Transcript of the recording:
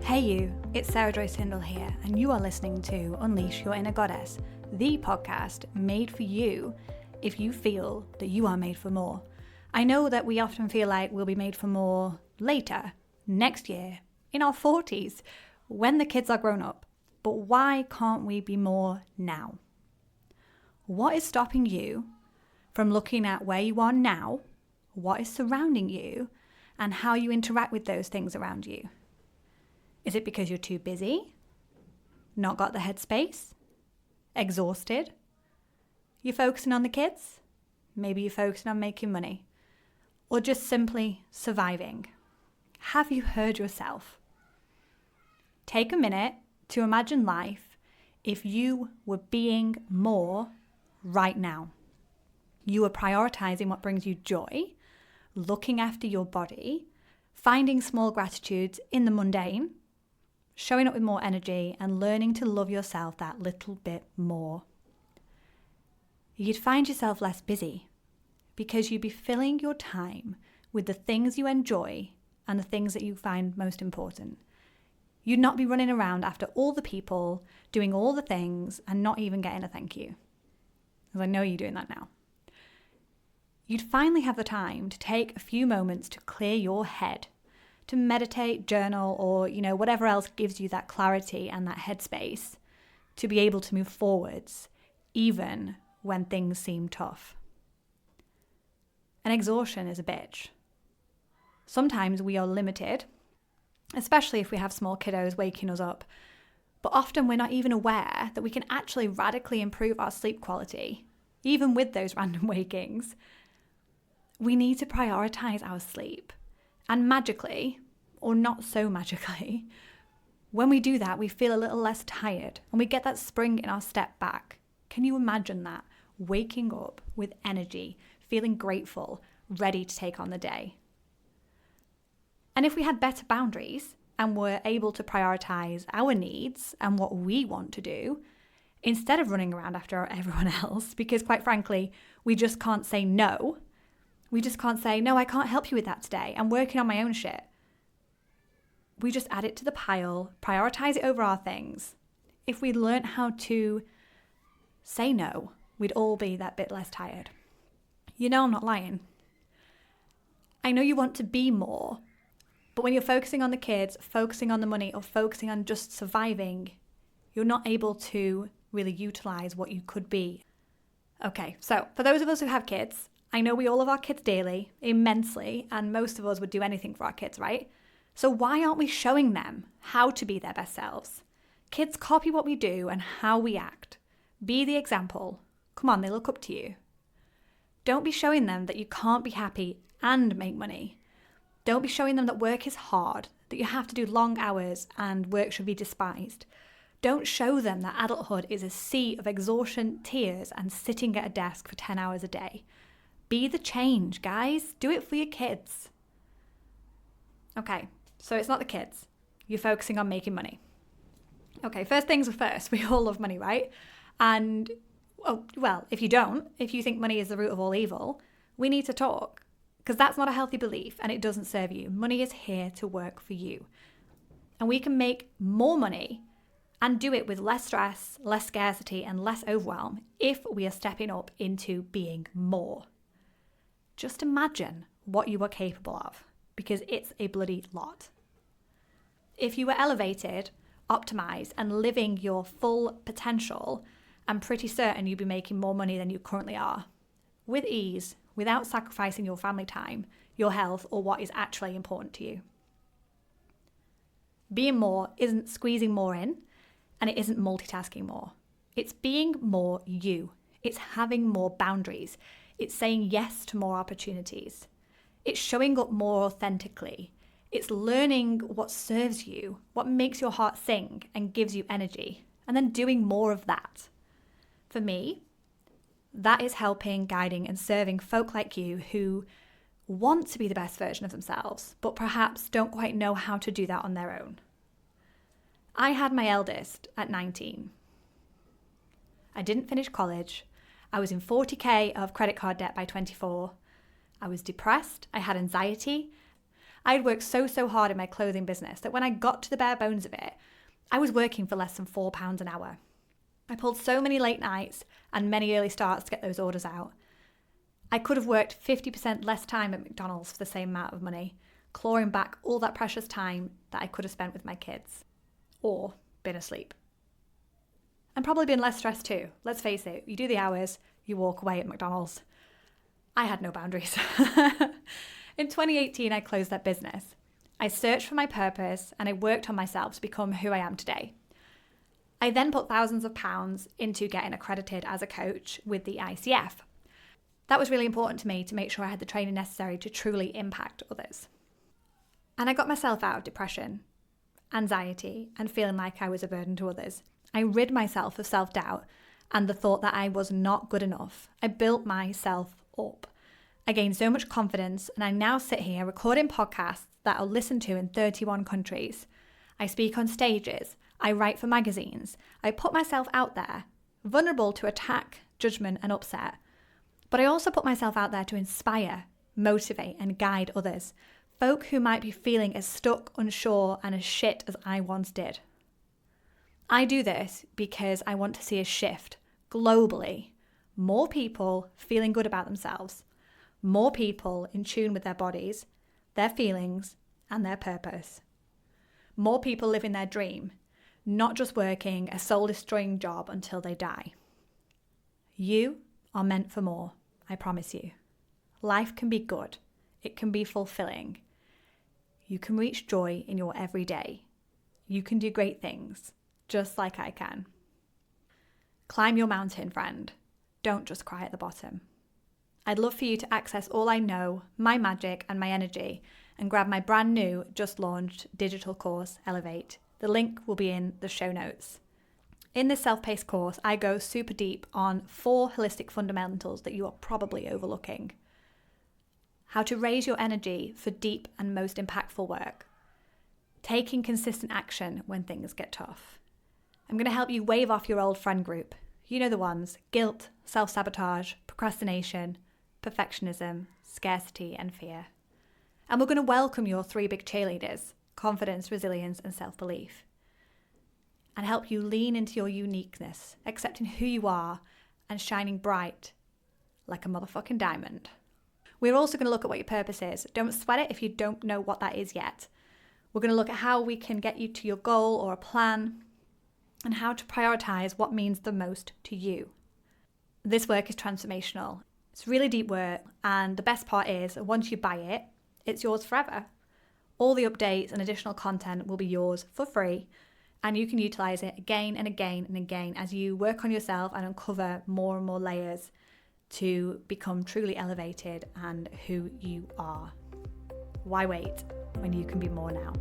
Hey you, it's Sarah Joyce Hindle here, and you are listening to Unleash Your Inner Goddess, the podcast made for you if you feel that you are made for more. I know that we often feel like we'll be made for more later, next year, in our 40s, when the kids are grown up. But why can't we be more now? What is stopping you from looking at where you are now, what is surrounding you, and how you interact with those things around you? Is it because you're too busy? Not got the headspace? Exhausted? You're focusing on the kids? Maybe you're focusing on making money? Or just simply surviving? Have you heard yourself? Take a minute to imagine life if you were being more right now. You are prioritizing what brings you joy, looking after your body, finding small gratitudes in the mundane, showing up with more energy, and learning to love yourself that little bit more. You'd find yourself less busy because you'd be filling your time with the things you enjoy and the things that you find most important. You'd not be running around after all the people, doing all the things, and not even getting a thank you. Because I know you're doing that now. You'd finally have the time to take a few moments to clear your head, to meditate, journal, or whatever else gives you that clarity and that headspace to be able to move forwards, even when things seem tough. And exhaustion is a bitch. Sometimes we are limited, especially if we have small kiddos waking us up, but often we're not even aware that we can actually radically improve our sleep quality, even with those random wakings. We need to prioritize our sleep. And magically, or not so magically, when we do that, we feel a little less tired and we get that spring in our step back. Can you imagine that? Waking up with energy, feeling grateful, ready to take on the day. And if we had better boundaries and were able to prioritize our needs and what we want to do, instead of running around after everyone else, because quite frankly, we just can't say no. We just can't say, no, I can't help you with that today. I'm working on my own shit. We just add it to the pile, prioritize it over our things. If we learned how to say no, we'd all be that bit less tired. I'm not lying. I know you want to be more, but when you're focusing on the kids, focusing on the money, or focusing on just surviving, you're not able to really utilize what you could be. Okay, so for those of us who have kids, I know we all love our kids dearly, immensely, and most of us would do anything for our kids, right? So why aren't we showing them how to be their best selves? Kids copy what we do and how we act. Be the example. Come on, they look up to you. Don't be showing them that you can't be happy and make money. Don't be showing them that work is hard, that you have to do long hours and work should be despised. Don't show them that adulthood is a sea of exhaustion, tears, and sitting at a desk for 10 hours a day. Be the change, guys. Do it for your kids. Okay, so it's not the kids. You're focusing on making money. Okay, first things first. We all love money, right? And, if you don't, if you think money is the root of all evil, we need to talk. Because that's not a healthy belief and it doesn't serve you. Money is here to work for you. And we can make more money and do it with less stress, less scarcity, and less overwhelm if we are stepping up into being more. Just imagine what you are capable of, because it's a bloody lot. If you were elevated, optimized, and living your full potential, I'm pretty certain you'd be making more money than you currently are, with ease, without sacrificing your family time, your health, or what is actually important to you. Being more isn't squeezing more in, and it isn't multitasking more. It's being more you. It's having more boundaries. It's saying yes to more opportunities. It's showing up more authentically. It's learning what serves you, what makes your heart sing and gives you energy, and then doing more of that. For me, that is helping, guiding, and serving folk like you who want to be the best version of themselves, but perhaps don't quite know how to do that on their own. I had my eldest at 19. I didn't finish college. I was in 40k of credit card debt by 24. I was depressed. I had anxiety. I'd worked so hard in my clothing business that when I got to the bare bones of it, I was working for less than £4 an hour. I pulled so many late nights and many early starts to get those orders out. I could have worked 50% less time at McDonald's for the same amount of money, clawing back all that precious time that I could have spent with my kids. Or been asleep. And probably been less stressed too. Let's face it, you do the hours, you walk away at McDonald's. I had no boundaries. In 2018, I closed that business. I searched for my purpose and I worked on myself to become who I am today. I then put thousands of pounds into getting accredited as a coach with the ICF. That was really important to me to make sure I had the training necessary to truly impact others. And I got myself out of depression, anxiety, and feeling like I was a burden to others. I rid myself of self-doubt and the thought that I was not good enough. I built myself up. I gained so much confidence, and I now sit here recording podcasts that are listened to in 31 countries. I speak on stages. I write for magazines. I put myself out there, vulnerable to attack, judgment, and upset. But I also put myself out there to inspire, motivate, and guide others. Folk who might be feeling as stuck, unsure, and as shit as I once did. I do this because I want to see a shift globally. More people feeling good about themselves. More people in tune with their bodies, their feelings, and their purpose. More people living their dream, not just working a soul-destroying job until they die. You are meant for more, I promise you. Life can be good. It can be fulfilling. You can reach joy in your everyday. You can do great things, just like I can. Climb your mountain, friend. Don't just cry at the bottom. I'd love for you to access all I know, my magic and my energy, and grab my brand new, just launched digital course, Elevate. The link will be in the show notes. In this self-paced course, I go super deep on 4 holistic fundamentals that you are probably overlooking. How to raise your energy for deep and most impactful work. Taking consistent action when things get tough. I'm going to help you wave off your old friend group. You know the ones: guilt, self-sabotage, procrastination, perfectionism, scarcity, and fear. And we're going to welcome your 3 big cheerleaders: confidence, resilience, and self-belief. And help you lean into your uniqueness, accepting who you are and shining bright like a motherfucking diamond. We're also going to look at what your purpose is. Don't sweat it if you don't know what that is yet. We're going to look at how we can get you to your goal or a plan, and how to prioritize what means the most to you. This work is transformational. It's really deep work, and the best part is, once you buy it, it's yours forever. All the updates and additional content will be yours for free, and you can utilize it again and again and again as you work on yourself and uncover more and more layers to become truly elevated and who you are. Why wait when you can be more now?